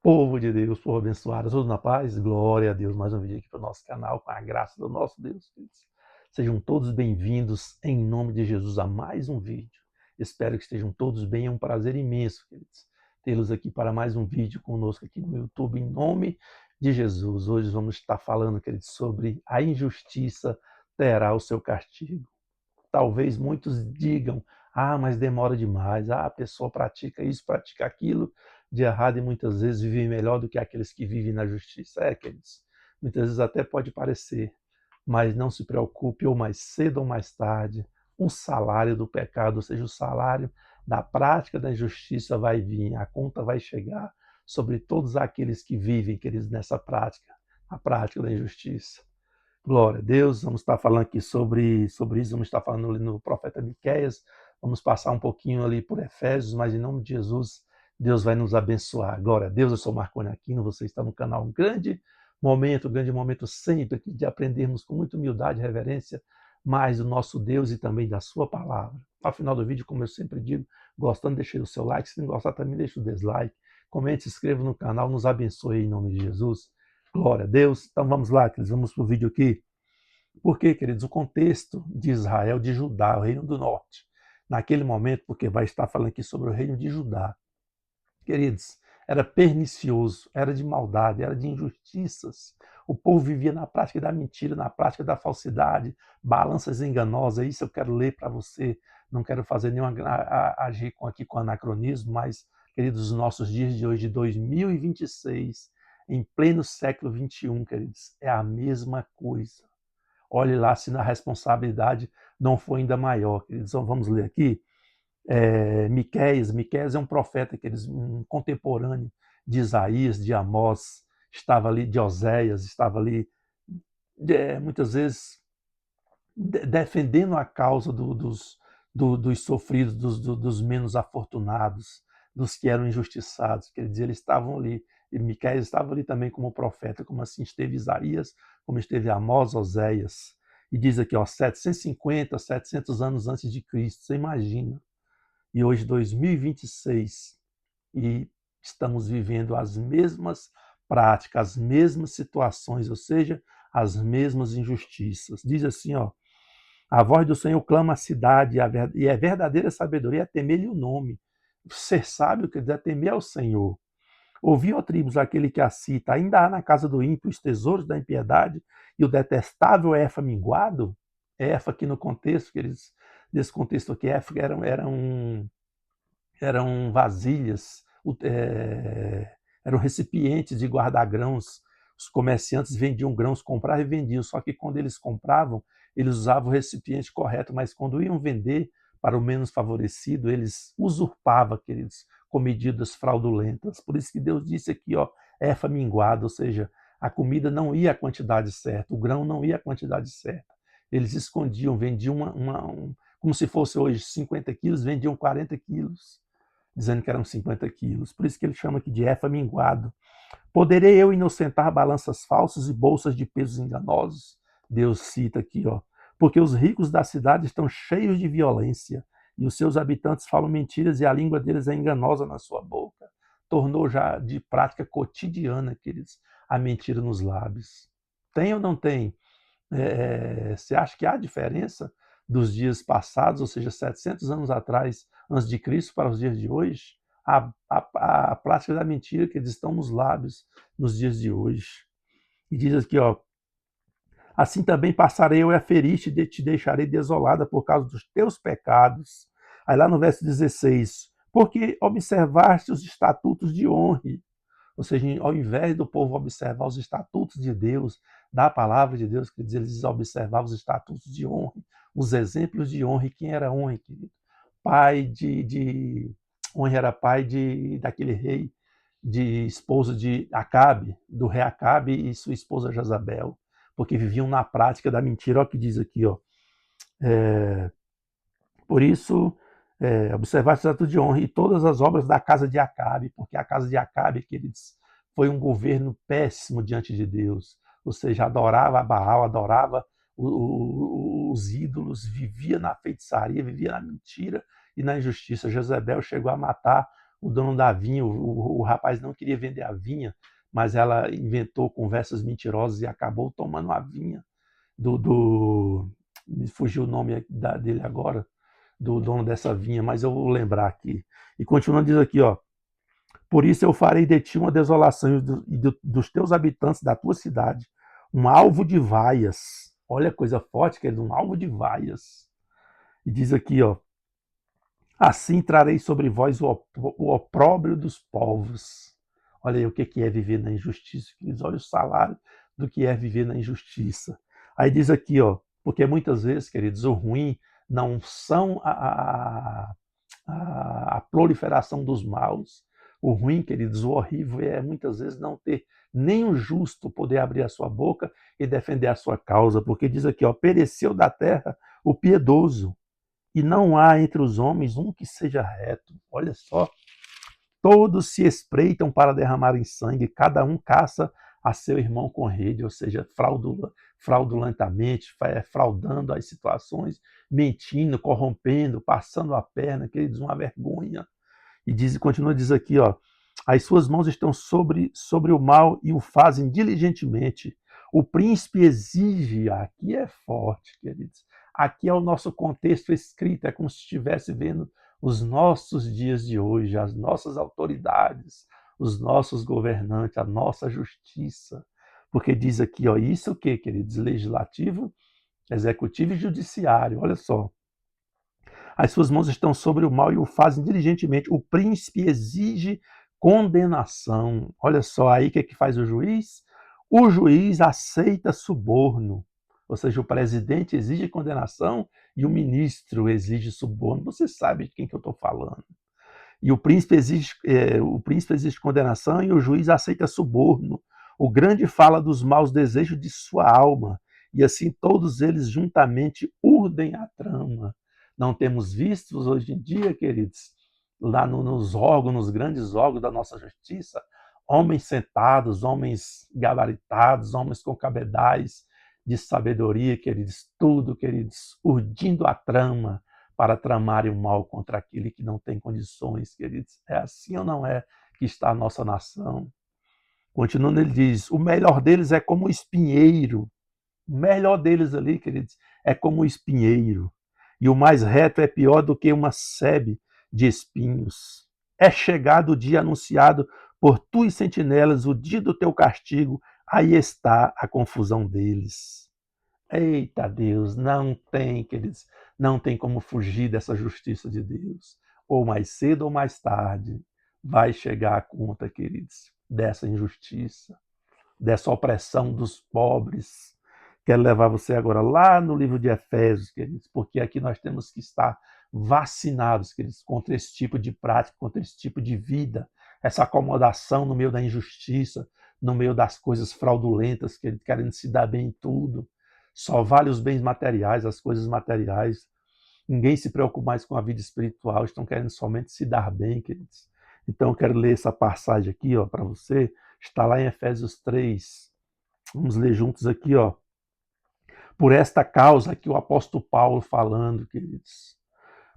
Povo de Deus, povo abençoado, todos na paz, glória a Deus. Mais um vídeo aqui para o nosso canal, com a graça do nosso Deus, queridos. Sejam todos bem-vindos, em nome de Jesus, a mais um vídeo. Espero que estejam todos bem, é um prazer imenso, queridos, tê-los aqui para mais um vídeo conosco aqui no YouTube, em nome de Jesus. Hoje vamos estar falando, queridos, sobre a injustiça terá o seu castigo. Talvez muitos digam, mas demora demais, a pessoa pratica isso, pratica aquilo de errado e muitas vezes vive melhor do que aqueles que vivem na justiça. Queridos, muitas vezes até pode parecer, mas não se preocupe, ou mais cedo ou mais tarde, o salário do pecado, ou seja, o salário da prática da injustiça vai vir, a conta vai chegar sobre todos aqueles que vivem, queridos, nessa prática, a prática da injustiça. Glória a Deus, vamos estar falando aqui sobre isso, vamos estar falando ali no profeta Miqueias, vamos passar um pouquinho ali por Efésios, mas em nome de Jesus, Deus vai nos abençoar. Glória a Deus, eu sou Marconi Aquino, você está no canal Um Grande Momento sempre de aprendermos com muita humildade e reverência mais do nosso Deus e também da sua palavra. Ao final do vídeo, como eu sempre digo, gostando, deixe o seu like, se não gostar também deixe o dislike, comente, se inscreva no canal, nos abençoe em nome de Jesus. Glória a Deus. Então vamos lá, queridos, vamos para o vídeo aqui. Porque, queridos, o contexto de Israel, de Judá, o reino do norte, naquele momento, porque vai estar falando aqui sobre o reino de Judá, queridos, era pernicioso, era de maldade, era de injustiças. O povo vivia na prática da mentira, na prática da falsidade, balanças enganosas. Isso eu quero ler para você. Não quero fazer nenhum agir aqui com anacronismo, mas, queridos, os nossos dias de hoje, de 2026, em pleno século XXI, queridos, é a mesma coisa. Olhe lá se a responsabilidade não for ainda maior, queridos. Então vamos ler aqui. Miqueias é um profeta, um contemporâneo de Isaías, de Amós, estava ali, de Oséias, estava ali, muitas vezes, defendendo a causa dos sofridos, dos menos afortunados, dos que eram injustiçados. Quer dizer, eles estavam ali, e Miqueias estava ali também como profeta, como assim esteve Isaías, como esteve Amós, Oséias. E diz aqui, 750, 700 anos antes de Cristo, você imagina. E hoje, 2026, e estamos vivendo as mesmas práticas, as mesmas situações, ou seja, as mesmas injustiças. Diz assim, a voz do Senhor clama a cidade, e é verdadeira sabedoria temer-lhe o nome. Ser sábio quer dizer temer ao Senhor. Ouvi, ó tribos, aquele que a cita, ainda há na casa do ímpio os tesouros da impiedade e o detestável Éfa minguado? Éfa aqui no contexto, nesse contexto aqui, Éfa eram vasilhas, eram recipientes de guardar grãos. Os comerciantes vendiam grãos, compravam e vendiam, só que quando eles compravam, eles usavam o recipiente correto, mas quando iam vender para o menos favorecido, eles usurpavam, queridos, com medidas fraudulentas. Por isso que Deus disse aqui, éfa minguada, ou seja, a comida não ia à quantidade certa, o grão não ia à quantidade certa. Eles escondiam, vendiam como se fosse hoje 50 quilos, vendiam 40 quilos, dizendo que eram 50 quilos. Por isso que ele chama aqui de éfa minguado. Poderei eu inocentar balanças falsas e bolsas de pesos enganosos? Deus cita aqui, porque os ricos da cidade estão cheios de violência e os seus habitantes falam mentiras e a língua deles é enganosa na sua boca. Tornou já de prática cotidiana, queridos, a mentira nos lábios. Tem ou não tem? Você acha que há diferença dos dias passados, ou seja, 700 anos atrás, antes de Cristo, para os dias de hoje? A prática da mentira que eles estão nos lábios nos dias de hoje. E diz aqui, assim também passarei eu a ferir-te e te deixarei desolada por causa dos teus pecados. Aí lá no verso 16, porque observaste os estatutos de honra. Ou seja, ao invés do povo observar os estatutos de Deus, da palavra de Deus, quer dizer, eles observavam os estatutos de honra, os exemplos de honra. E quem era honra, querido? Honra era pai daquele rei, de esposo de Acabe, do rei Acabe e sua esposa Jezabel, porque viviam na prática da mentira. Olha o que diz aqui, por isso, observar o ato de honra e todas as obras da casa de Acabe, porque a casa de Acabe, queridos, foi um governo péssimo diante de Deus. Ou seja, adorava a Baal, adorava os ídolos, vivia na feitiçaria, vivia na mentira e na injustiça. Jezabel chegou a matar o dono da vinha, o rapaz não queria vender a vinha, mas ela inventou conversas mentirosas e acabou tomando a vinha me fugiu o nome dele agora, do dono dessa vinha, mas eu vou lembrar aqui. E continuando diz aqui, ó, por isso eu farei de ti uma desolação dos teus habitantes da tua cidade, um alvo de vaias. Olha a coisa forte, querido, um alvo de vaias. E diz aqui, ó, assim trarei sobre vós o opróbrio dos povos. Olha aí o que é viver na injustiça, queridos. Olha o salário do que é viver na injustiça. Aí diz aqui, ó, porque muitas vezes, queridos, o ruim não são a proliferação dos maus. O ruim, queridos, o horrível é muitas vezes não ter nem o justo poder abrir a sua boca e defender a sua causa, porque diz aqui, ó, pereceu da terra o piedoso, e não há entre os homens um que seja reto. Olha só, todos se espreitam para derramarem sangue, cada um caça a seu irmão com rede, ou seja, fraudulentamente, fraudando as situações, mentindo, corrompendo, passando a perna, queridos, uma vergonha. E continua a dizer aqui, ó, as suas mãos estão sobre o mal e o fazem diligentemente. O príncipe exige, aqui é forte, queridos. Aqui é o nosso contexto escrito, é como se estivesse vendo os nossos dias de hoje, as nossas autoridades, os nossos governantes, a nossa justiça. Porque diz aqui, ó, isso o que, queridos? Legislativo, executivo e judiciário, olha só. As suas mãos estão sobre o mal e o fazem diligentemente. O príncipe exige condenação. Olha só aí o que faz o juiz? O juiz aceita suborno. Ou seja, o presidente exige condenação e o ministro exige suborno. Você sabe de quem que eu estou falando. E o príncipe exige condenação e o juiz aceita suborno. O grande fala dos maus desejos de sua alma, e assim todos eles juntamente urdem a trama. Não temos vistos hoje em dia, queridos, lá nos órgãos, nos grandes órgãos da nossa justiça, homens sentados, homens gabaritados, homens com cabedais de sabedoria, queridos, tudo, queridos, urdindo a trama, para tramarem o mal contra aquele que não tem condições, queridos. É assim ou não é que está a nossa nação? Continuando, ele diz, o melhor deles é como o espinheiro. O melhor deles ali, queridos, é como o espinheiro. E o mais reto é pior do que uma sebe de espinhos. É chegado o dia anunciado por tuas sentinelas, o dia do teu castigo, aí está a confusão deles. Eita Deus, não tem, queridos, não tem como fugir dessa justiça de Deus. Ou mais cedo ou mais tarde vai chegar a conta, queridos, dessa injustiça, dessa opressão dos pobres. Quero levar você agora lá no livro de Efésios, queridos, porque aqui nós temos que estar vacinados, queridos, contra esse tipo de prática, contra esse tipo de vida, essa acomodação no meio da injustiça, no meio das coisas fraudulentas, querendo se dar bem em tudo. Só vale os bens materiais, as coisas materiais. Ninguém se preocupa mais com a vida espiritual, estão querendo somente se dar bem, queridos. Então eu quero ler essa passagem aqui, ó, para você. Está lá em Efésios 3. Vamos ler juntos aqui, ó. Por esta causa, aqui o apóstolo Paulo falando, queridos.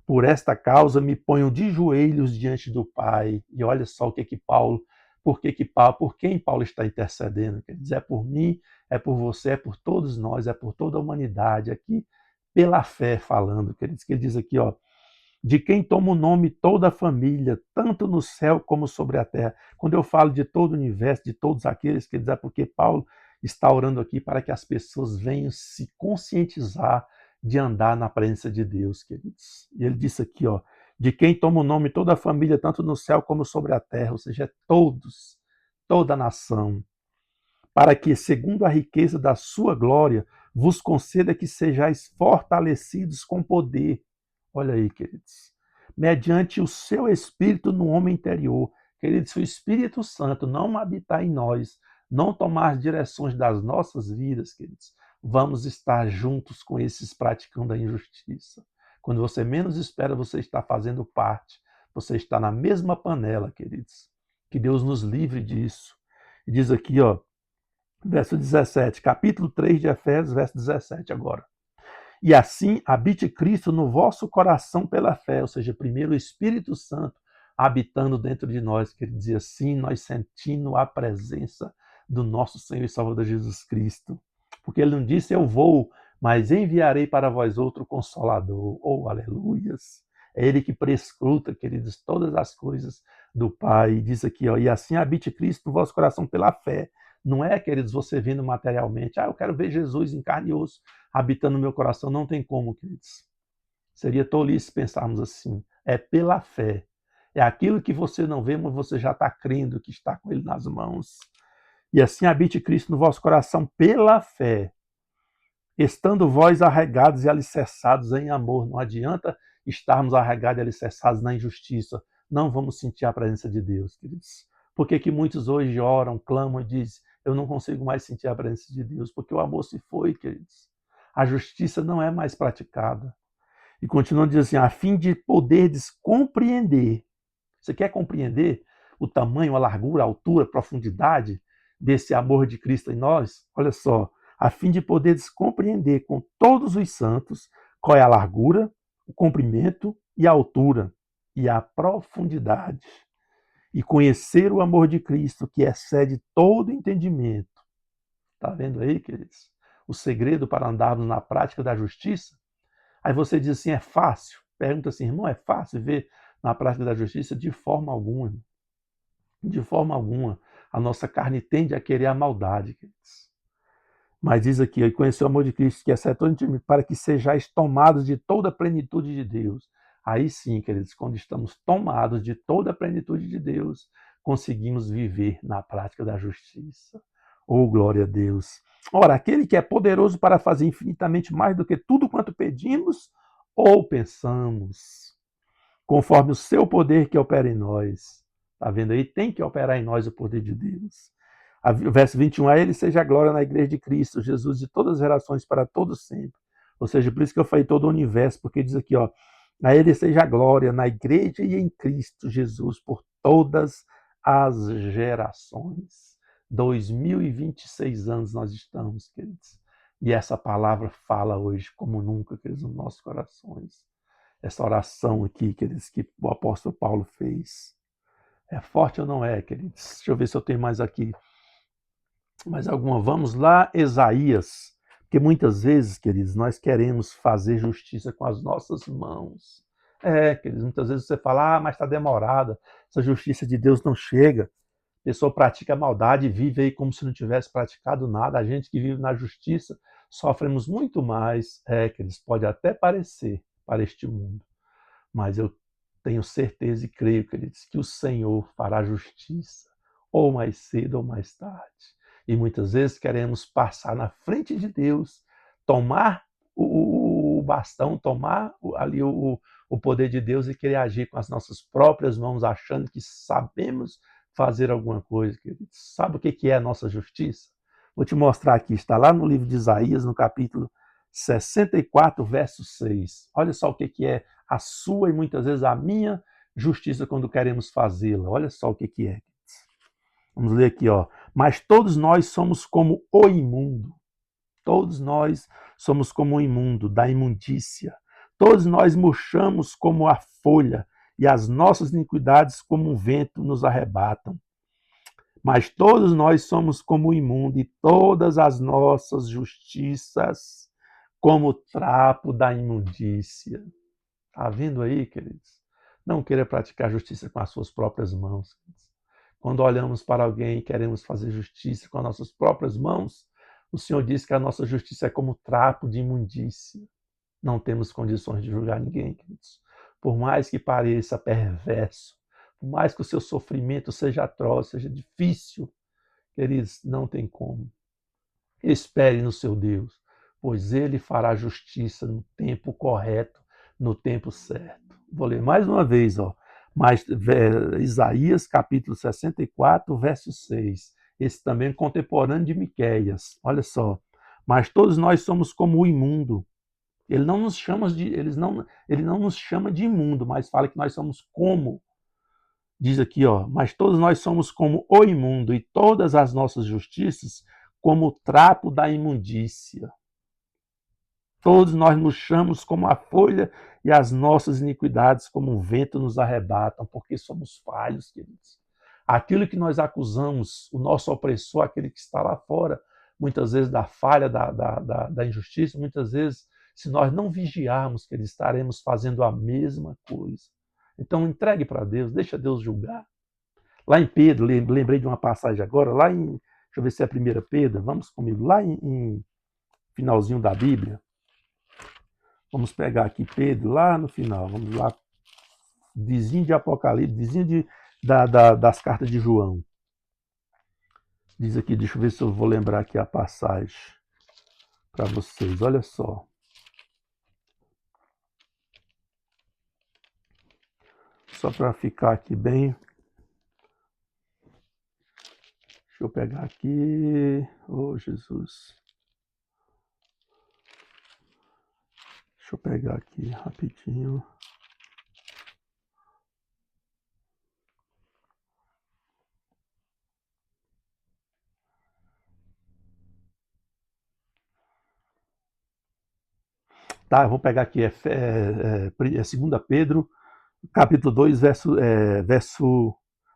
Por esta causa me ponho de joelhos diante do Pai. E olha só o que Paulo, por quem Paulo está intercedendo? Quer dizer, é por mim, é por você, é por todos nós, é por toda a humanidade aqui, pela fé falando, queridos. Que ele diz aqui, ó, de quem toma o nome toda a família, tanto no céu como sobre a terra. Quando eu falo de todo o universo, de todos aqueles, quer dizer, porque Paulo está orando aqui para que as pessoas venham se conscientizar de andar na presença de Deus, queridos. E ele disse aqui, ó, de quem toma o nome toda a família, tanto no céu como sobre a terra, ou seja, todos, toda a nação, para que, segundo a riqueza da sua glória, vos conceda que sejais fortalecidos com poder. Olha aí, queridos. Mediante o seu Espírito no homem interior. Queridos, se o Espírito Santo não habitar em nós, não tomar as direções das nossas vidas, queridos, vamos estar juntos com esses praticando a injustiça. Quando você menos espera, você está fazendo parte. Você está na mesma panela, queridos. Que Deus nos livre disso. E diz aqui, ó, verso 17, capítulo 3 de Efésios, verso 17 agora. E assim habite Cristo no vosso coração pela fé, ou seja, primeiro o Espírito Santo habitando dentro de nós, que ele dizia assim, nós sentindo a presença do nosso Senhor e Salvador Jesus Cristo. Porque ele não disse, eu vou, mas enviarei para vós outro Consolador. Oh, aleluias! É ele que prescruta, queridos, todas as coisas do Pai. E diz aqui, ó, e assim habite Cristo no vosso coração pela fé. Não é, queridos, você vendo materialmente, eu quero ver Jesus em carne e osso habitando no meu coração. Não tem como, queridos. Seria tolice pensarmos assim. É pela fé. É aquilo que você não vê, mas você já está crendo que está com ele nas mãos. E assim habite Cristo no vosso coração pela fé, estando vós arregados e alicerçados em amor. Não adianta estarmos arregados e alicerçados na injustiça. Não vamos sentir a presença de Deus, queridos. Por que muitos hoje oram, clamam e dizem, eu não consigo mais sentir a presença de Deus? Porque o amor se foi, queridos. A justiça não é mais praticada. E continuando dizendo assim, a fim de poderdes compreender. Você quer compreender o tamanho, a largura, a altura, a profundidade desse amor de Cristo em nós? Olha só, a fim de poderes compreender com todos os santos qual é a largura, o comprimento e a altura e a profundidade. E conhecer o amor de Cristo que excede todo entendimento. Está vendo aí, queridos? O segredo para andarmos na prática da justiça? Aí você diz assim, é fácil? Pergunta assim, irmão, é fácil ver na prática da justiça? De forma alguma. De forma alguma. A nossa carne tende a querer a maldade, queridos. Mas diz aqui, conhecer o amor de Cristo, que é certo para que sejais tomados de toda a plenitude de Deus. Aí sim, queridos, quando estamos tomados de toda a plenitude de Deus, conseguimos viver na prática da justiça. Oh, glória a Deus. Ora, aquele que é poderoso para fazer infinitamente mais do que tudo quanto pedimos ou pensamos, conforme o seu poder que opera em nós. Está vendo aí? Tem que operar em nós o poder de Deus. O verso 21, a ele seja a glória na igreja de Cristo, Jesus, de todas as gerações, para todos sempre. Ou seja, por isso que eu falei todo o universo, porque diz aqui, ó, a ele seja a glória na igreja e em Cristo Jesus, por todas as gerações. 2026 anos nós estamos, queridos. E essa palavra fala hoje como nunca, queridos, nos nossos corações. Essa oração aqui, queridos, que o apóstolo Paulo fez. É forte ou não é, queridos? Deixa eu ver se eu tenho mais aqui. Mais alguma? Vamos lá, Isaías. Porque muitas vezes, queridos, nós queremos fazer justiça com as nossas mãos. Queridos, muitas vezes você fala, mas está demorada, essa justiça de Deus não chega. A pessoa pratica maldade e vive aí como se não tivesse praticado nada. A gente que vive na justiça sofremos muito mais. Queridos, pode até parecer para este mundo, mas eu tenho certeza e creio, queridos, que o Senhor fará justiça, ou mais cedo ou mais tarde. E muitas vezes queremos passar na frente de Deus, tomar o bastão, tomar ali o poder de Deus e querer agir com as nossas próprias mãos, achando que sabemos fazer alguma coisa, queridos. Sabe o que é a nossa justiça? Vou te mostrar aqui, está lá no livro de Isaías, no capítulo 64, verso 6. Olha só o que é a sua e muitas vezes a minha justiça quando queremos fazê-la. Olha só o que é. Vamos ler aqui, ó. Mas todos nós somos como o imundo. Todos nós somos como o imundo, da imundícia. Todos nós murchamos como a folha, e as nossas iniquidades como um vento nos arrebatam. Mas todos nós somos como o imundo, e todas as nossas justiças como o trapo da imundícia. Está vendo aí, queridos? Não queira praticar justiça com as suas próprias mãos. Quando olhamos para alguém e queremos fazer justiça com as nossas próprias mãos, o Senhor diz que a nossa justiça é como trapo de imundícia. Não temos condições de julgar ninguém, queridos. Por mais que pareça perverso, por mais que o seu sofrimento seja atroz, seja difícil, queridos, não tem como. Espere no seu Deus, pois Ele fará justiça no tempo correto, no tempo certo. Vou ler mais uma vez, ó. Mas, Isaías, capítulo 64, verso 6. Esse também é contemporâneo de Miqueias. Olha só. Mas todos nós somos como o imundo. Ele não nos chama de imundo, mas fala que nós somos como. Diz aqui, ó, mas todos nós somos como o imundo, e todas as nossas justiças como o trapo da imundícia. Todos nós nos chamamos como a folha, e as nossas iniquidades como um vento nos arrebatam, porque somos falhos, queridos. Aquilo que nós acusamos, o nosso opressor, aquele que está lá fora, muitas vezes da falha, da injustiça, muitas vezes, se nós não vigiarmos, que estaremos fazendo a mesma coisa. Então, entregue para Deus, deixa Deus julgar. Lá em Pedro, lembrei de uma passagem agora, lá em, deixa eu ver se é a 1 Pedro, vamos comigo, lá em finalzinho da Bíblia, vamos pegar aqui Pedro, lá no final, vamos lá, vizinho de Apocalipse, vizinho das cartas de João. Diz aqui, deixa eu ver se eu vou lembrar aqui a passagem para vocês, olha só. Só para ficar aqui bem. Deixa eu pegar aqui. Oh, Jesus. Deixa eu pegar aqui rapidinho. Tá, eu vou pegar aqui, é 2 Pedro, capítulo 2, verso.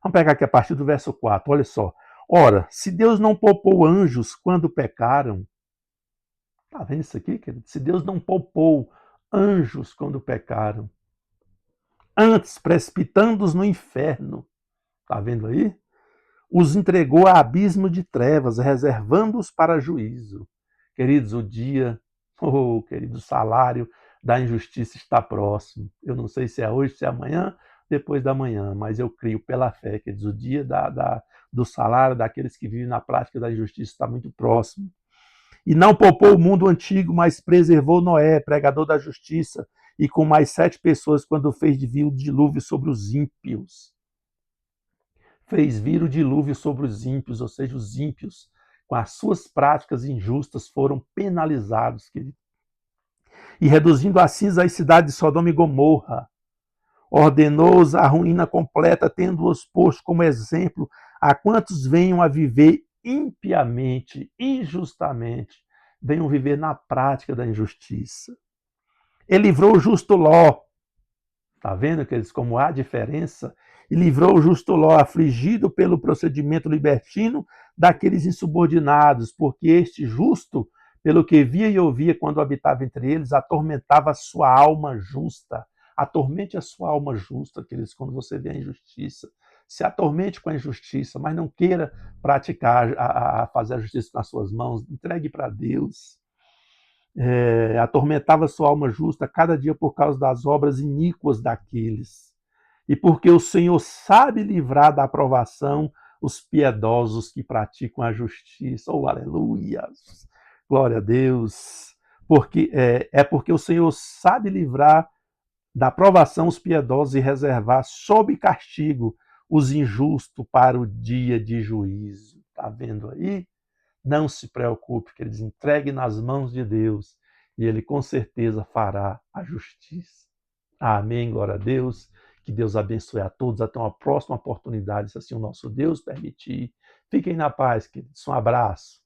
Vamos pegar aqui a partir do verso 4, olha só. Ora, se Deus não poupou anjos quando pecaram, tá vendo isso aqui, querido? Se Deus não poupou anjos quando pecaram, antes precipitando-os no inferno, tá vendo aí? Os entregou a abismo de trevas, reservando-os para juízo. Queridos, o dia, querido, o salário da injustiça está próximo. Eu não sei se é hoje, se é amanhã, depois da manhã, mas eu creio pela fé, queridos, o dia do salário daqueles que vivem na prática da injustiça está muito próximo. E não poupou o mundo antigo, mas preservou Noé, pregador da justiça, e com mais 7 pessoas, quando fez vir o dilúvio sobre os ímpios. Fez vir o dilúvio sobre os ímpios, ou seja, os ímpios, com as suas práticas injustas, foram penalizados, querido. E reduzindo a cinza as cidades de Sodoma e Gomorra, ordenou-os a ruína completa, tendo-os posto como exemplo a quantos venham a viver impiamente, injustamente, venham viver na prática da injustiça. Ele livrou o justo Ló, está vendo, queridos, como há diferença? E livrou o justo Ló, afligido pelo procedimento libertino daqueles insubordinados, porque este justo, pelo que via e ouvia quando habitava entre eles, atormentava a sua alma justa. Atormente a sua alma justa, queridos, quando você vê a injustiça. Se atormente com a injustiça, mas não queira praticar, fazer a justiça com as suas mãos. Entregue para Deus. Atormentava sua alma justa cada dia por causa das obras iníquas daqueles. E porque o Senhor sabe livrar da aprovação os piedosos que praticam a justiça. Oh, aleluia! Glória a Deus! Porque o Senhor sabe livrar da aprovação os piedosos e reservar sob castigo os injustos para o dia de juízo. Está vendo aí? Não se preocupe, que eles entreguem nas mãos de Deus e Ele com certeza fará a justiça. Amém, glória a Deus. Que Deus abençoe a todos. Até uma próxima oportunidade, se assim o nosso Deus permitir. Fiquem na paz, queridos. Um abraço.